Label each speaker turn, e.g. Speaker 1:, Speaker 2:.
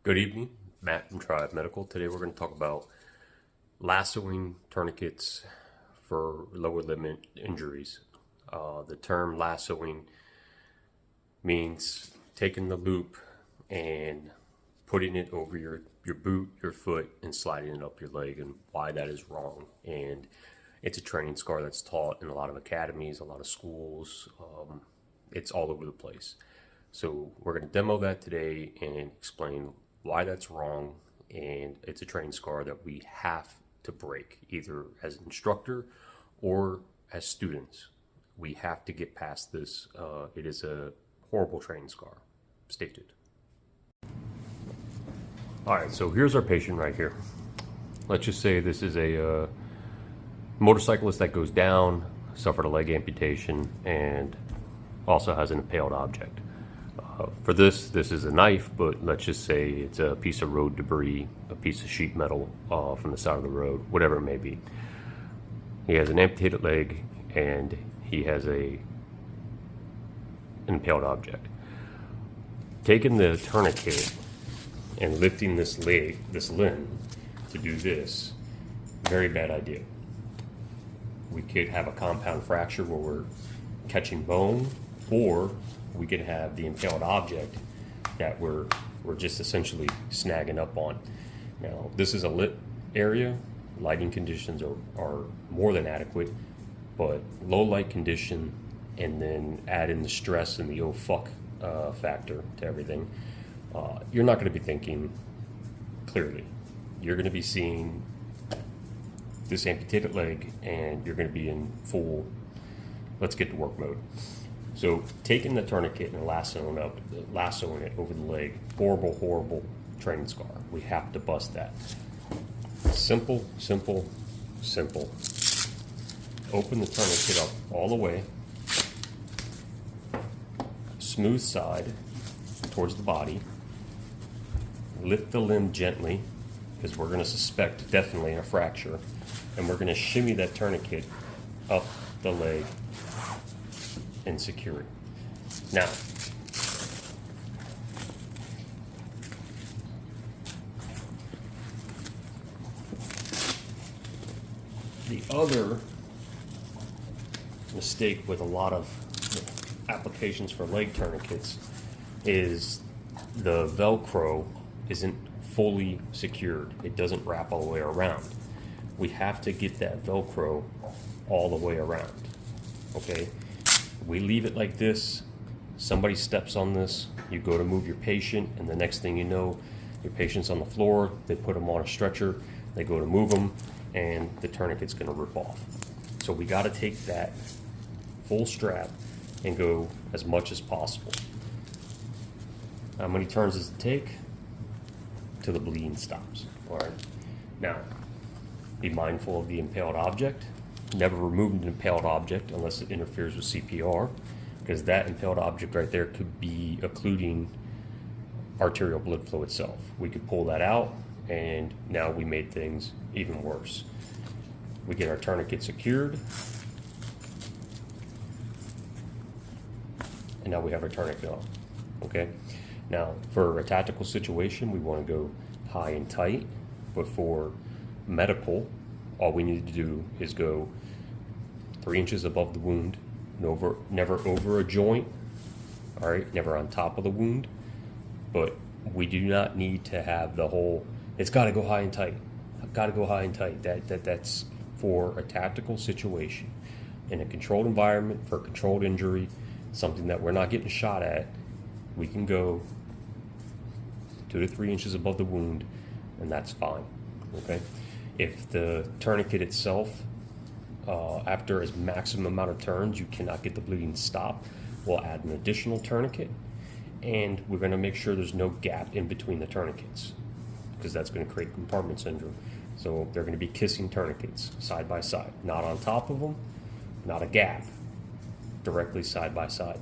Speaker 1: Good evening, Matt from Tribe Medical. Today we're going to talk about lassoing tourniquets for lower limb injuries. The term lassoing means taking the loop and putting it over your boot, your foot, and sliding it up your leg, and why that is wrong. And it's a training scar that's taught in a lot of academies, a lot of schools. It's all over the place. So we're going to demo that today and explain why that's wrong, and it's a training scar that we have to break, either as an instructor or as students. We have to get past this. It is a horrible training scar. Stay tuned. All right, so here's our patient right here. Let's just say this is a motorcyclist that goes down, suffered a leg amputation, and also has an impaled object. For this is a knife, but let's just say it's a piece of road debris, a piece of sheet metal from the side of the road, whatever it may be. He has an amputated leg and he has an impaled object. Taking the tourniquet and lifting this limb to do this, very bad idea. We could have a compound fracture where we're catching bone, or we could have the impaled object that we're just essentially snagging up on. Now, this is a lit area. Lighting conditions are more than adequate, but low light condition, and then add in the stress and the oh fuck factor to everything, you're not going to be thinking clearly. You're going to be seeing this amputated leg, and you're going to be in full let's get to work mode. So taking the tourniquet and lassoing it over the leg, horrible training scar. We have to bust that. Simple. Open the tourniquet up all the way. Smooth side towards the body. Lift the limb gently, because we're going to suspect definitely a fracture. And we're going to shimmy that tourniquet up the leg and secure it. Now, the other mistake with a lot of applications for leg tourniquets is the Velcro isn't fully secured. It doesn't wrap all the way around. We have to get that Velcro all the way around, okay? We leave it like this, somebody steps on this, you go to move your patient, and the next thing you know, your patient's on the floor, they put them on a stretcher, they go to move them, and the tourniquet's gonna rip off. So we gotta take that full strap and go as much as possible. How many turns does it take? Till the bleeding stops, all right? Now, be mindful of the impaled object. Never remove an impaled object unless it interferes with CPR, because that impaled object right there could be occluding arterial blood flow itself. We could pull that out, and now we made things even worse. We get our tourniquet secured, and now we have our tourniquet on, okay? Now, for a tactical situation, we want to go high and tight, but for medical, all we need to do is go 3 inches above the wound, never over a joint, all right, never on top of the wound, but we do not need to have the whole, it's got to go high and tight. I've got to go high and tight. That's for a tactical situation. In a controlled environment, for a controlled injury, something that we're not getting shot at, we can go 2 to 3 inches above the wound, and that's fine, okay? If the tourniquet itself, after its maximum amount of turns, you cannot get the bleeding to stop, we'll add an additional tourniquet, and we're going to make sure there's no gap in between the tourniquets, because that's going to create compartment syndrome. So they're going to be kissing tourniquets side by side, not on top of them, not a gap, directly side by side.